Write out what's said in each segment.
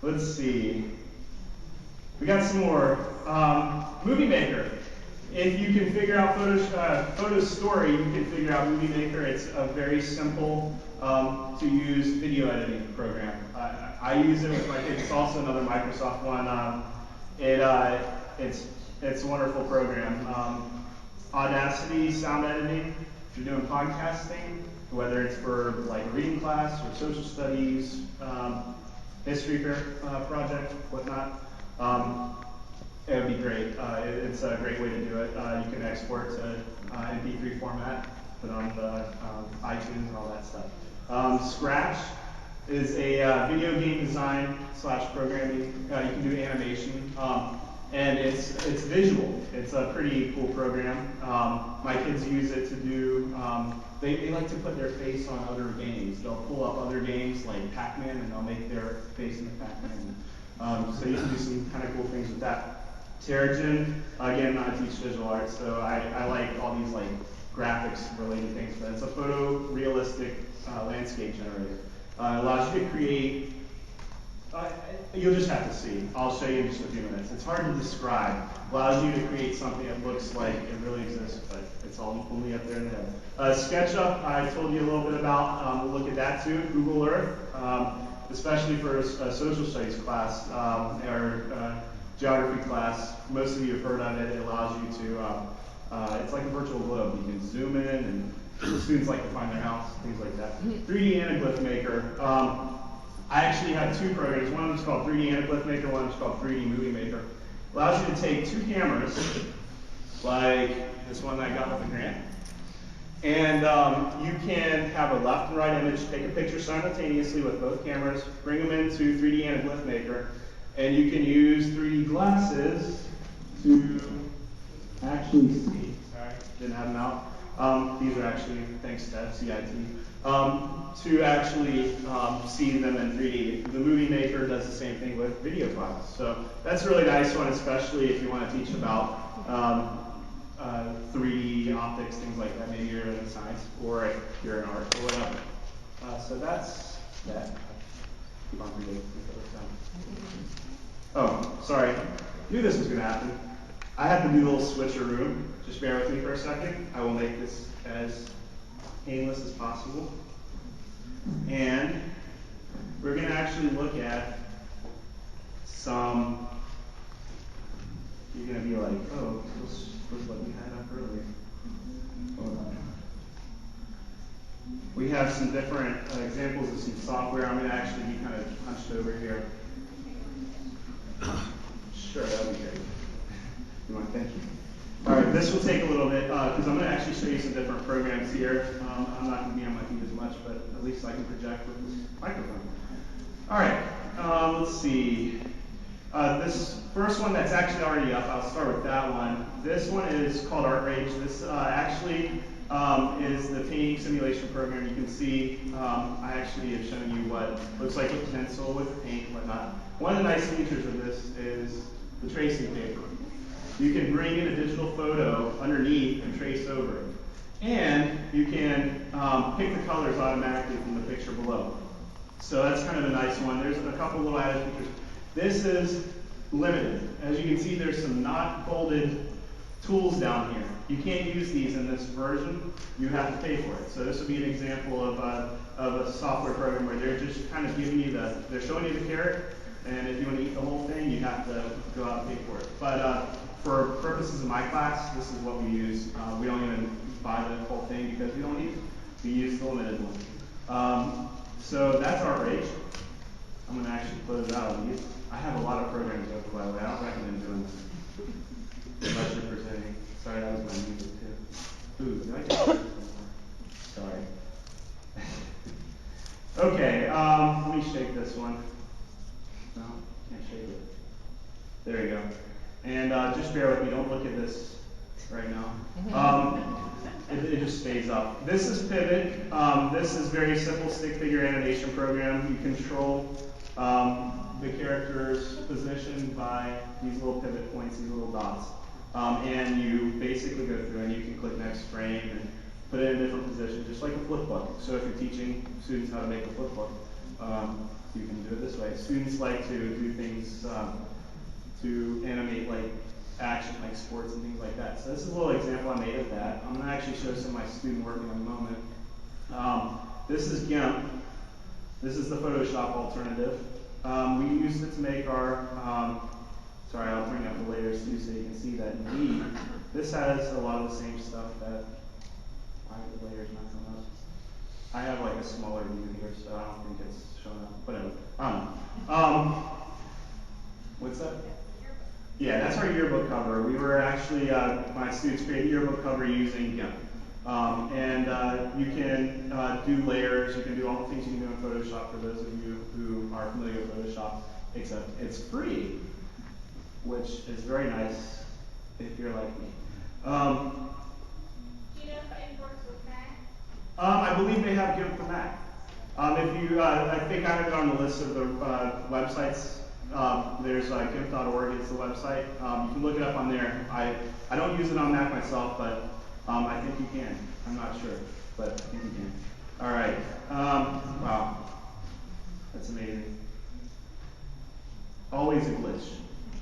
Let's see. We got some more. Movie Maker. If you can figure out photo story, you can figure out Movie Maker. It's a very simple to use video editing program. I use it with my kids. It's also another Microsoft one. It's a wonderful program. Audacity, sound editing. If you're doing podcasting, whether it's for like a reading class or social studies, history project, whatnot. It would be great. It's a great way to do it. You can export to MP3 format, put on the iTunes and all that stuff. Scratch is a video game design / programming. You can do animation, and it's visual. It's a pretty cool program. My kids use it to do. They like to put their face on other games. They'll pull up other games like Pac-Man, and they'll make their face in the Pac-Man. So you can do some kind of cool things with that. Terragen, again, I teach visual arts, so I like all these like graphics related things, but it's a photorealistic landscape generator. It allows you to create, you'll just have to see. I'll show you in just a few minutes. It's hard to describe. It allows you to create something that looks like it really exists, but it's all only up there in the head. SketchUp, I told you a little bit about. We'll look at that too. Google Earth, especially for a social studies class or geography class. Most of you have heard of it. It allows you to, it's like a virtual globe. You can zoom in, and students like to find their house, things like that. 3D Anaglyph Maker. I actually have two programs. One of them is called 3D Anaglyph Maker, one of them is called 3D Movie Maker. It allows you to take two cameras, like this one that I got with the grant, and you can have a left and right image, take a picture simultaneously with both cameras, bring them into 3D Anaglyph Maker, and you can use 3D glasses to actually see. Sorry, didn't have them out. These are actually, thanks to CIT, to actually see them in 3D. The Movie Maker does the same thing with video files. So that's a really nice one, especially if you want to teach about 3D optics, things like that. Maybe you're in science or if you're in art or whatever. So that's that. Oh, sorry. Knew this was going to happen. I have to do a little switcheroo. Just bear with me for a second. I will make this as painless as possible. And we're going to actually look at some. You're going to be like, oh, this was what we had up earlier. Hold on. We have some different examples of some software. I'm going to actually be kind of hunched over here. Sure, that would be great. You want to thank you? All right, this will take a little bit because I'm going to actually show you some different programs here. I'm not going to be on my feet as much, but at least I can project with this microphone. All right, let's see. This first one that's actually already up, I'll start with that one. This one is called Art Rage. This actually is the painting simulation program. You can see I actually have shown you what looks like a pencil with paint and whatnot. One of the nice features of this is the tracing paper. You can bring in a digital photo underneath and trace over it. And you can pick the colors automatically from the picture below. So that's kind of a nice one. There's a couple little added features. This is limited. As you can see, there's some not bolded tools down here. You can't use these in this version. You have to pay for it. So this would be an example of a software program where they're just kind of giving you they're showing you the carrot, and if you want to eat the whole thing, you have to go out and pay for it. But for purposes of my class, this is what we use. We don't even buy the whole thing because we don't need it. We use the limited one. So that's Art Rage. I'm going to actually close out of these. I have a lot of programs open, by the way. I don't recommend doing this unless you're presenting. Sorry, that was my music too. Ooh, did I get that? Sorry. Okay, let me shake this one. No, can't shake it. There you go. And just bear with me. Don't look at this right now. It just stays up. This is Pivot. This is very simple stick figure animation program. You control the character's position by these little pivot points, these little dots. And you basically go through and you can click next frame and put it in a different position, just like a flip book. So if you're teaching students how to make a flip book, you can do it this way. Students like to do things to animate like action, like sports and things like that. So this is a little example I made of that. I'm going to actually show some of my student work in a moment. This is GIMP. This is the Photoshop alternative. We used it to make our, sorry, I'll bring up the layers too so you can see that indeed. This has a lot of the same stuff that, why are the layers not coming up? I have like a smaller view here, so I don't think it's showing up. Whatever. What's that? Yeah, that's our yearbook cover. We were actually, my students created a yearbook cover using GIMP. You can do layers, you can do all the things you can do in Photoshop for those of you who are familiar with Photoshop, except it's free, which is very nice if you're like me. Do you know if it works with Mac? I believe they have GIMP for Mac. If you, I think I have it on the list of the websites. There's gimp.org is the website. You can look it up on there. I don't use it on Mac myself, but I think you can. I'm not sure, but I think you can. All right. Wow. That's amazing. Always a glitch.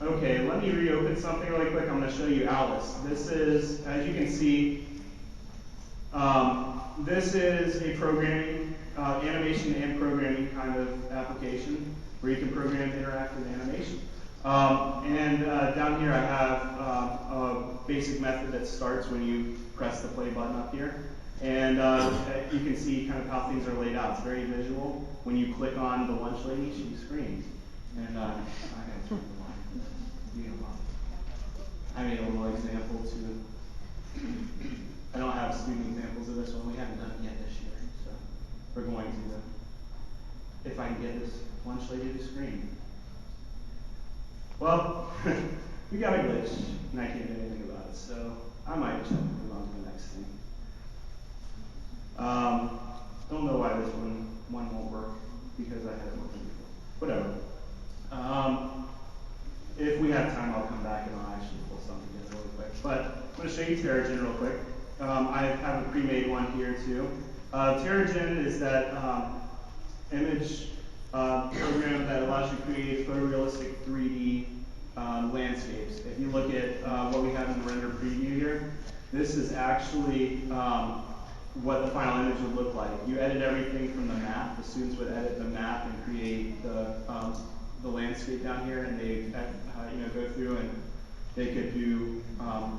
Okay, let me reopen something really quick. I'm going to show you Alice. This is, as you can see, this is a programming, animation and programming kind of application where you can program interactive animation. Down here I have a basic method that starts when you press the play button up here. And you can see kind of how things are laid out. It's very visual. When you click on the lunch lady, she screams. And I made a little example too. I don't have student examples of this one. We haven't done it yet this year. So we're going to, if I can get this lunch lady to scream. Well, we got a glitch, and I can't do anything about it, so I might just have to move on to the next thing. Don't know why this one won't work, because I had it working before. Whatever. If we have time, I'll come back and I'll actually pull something together really quick. But I'm going to show you Terragen real quick. I have a pre-made one here too. Terragen is that image program that allows you to create photorealistic 3D landscapes. If you look at what we have in the render preview here, this is actually what the final image would look like. You edit everything from the map. The students would edit the map and create the landscape down here, and they go through and they could do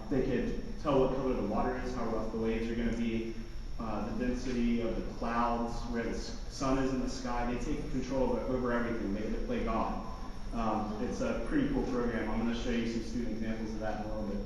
they could tell what color the water is, how rough the waves are going to be, the density of the clouds, where the sun is in the sky. They take control over everything. They play God. It's a pretty cool program. I'm going to show you some student examples of that in a little bit.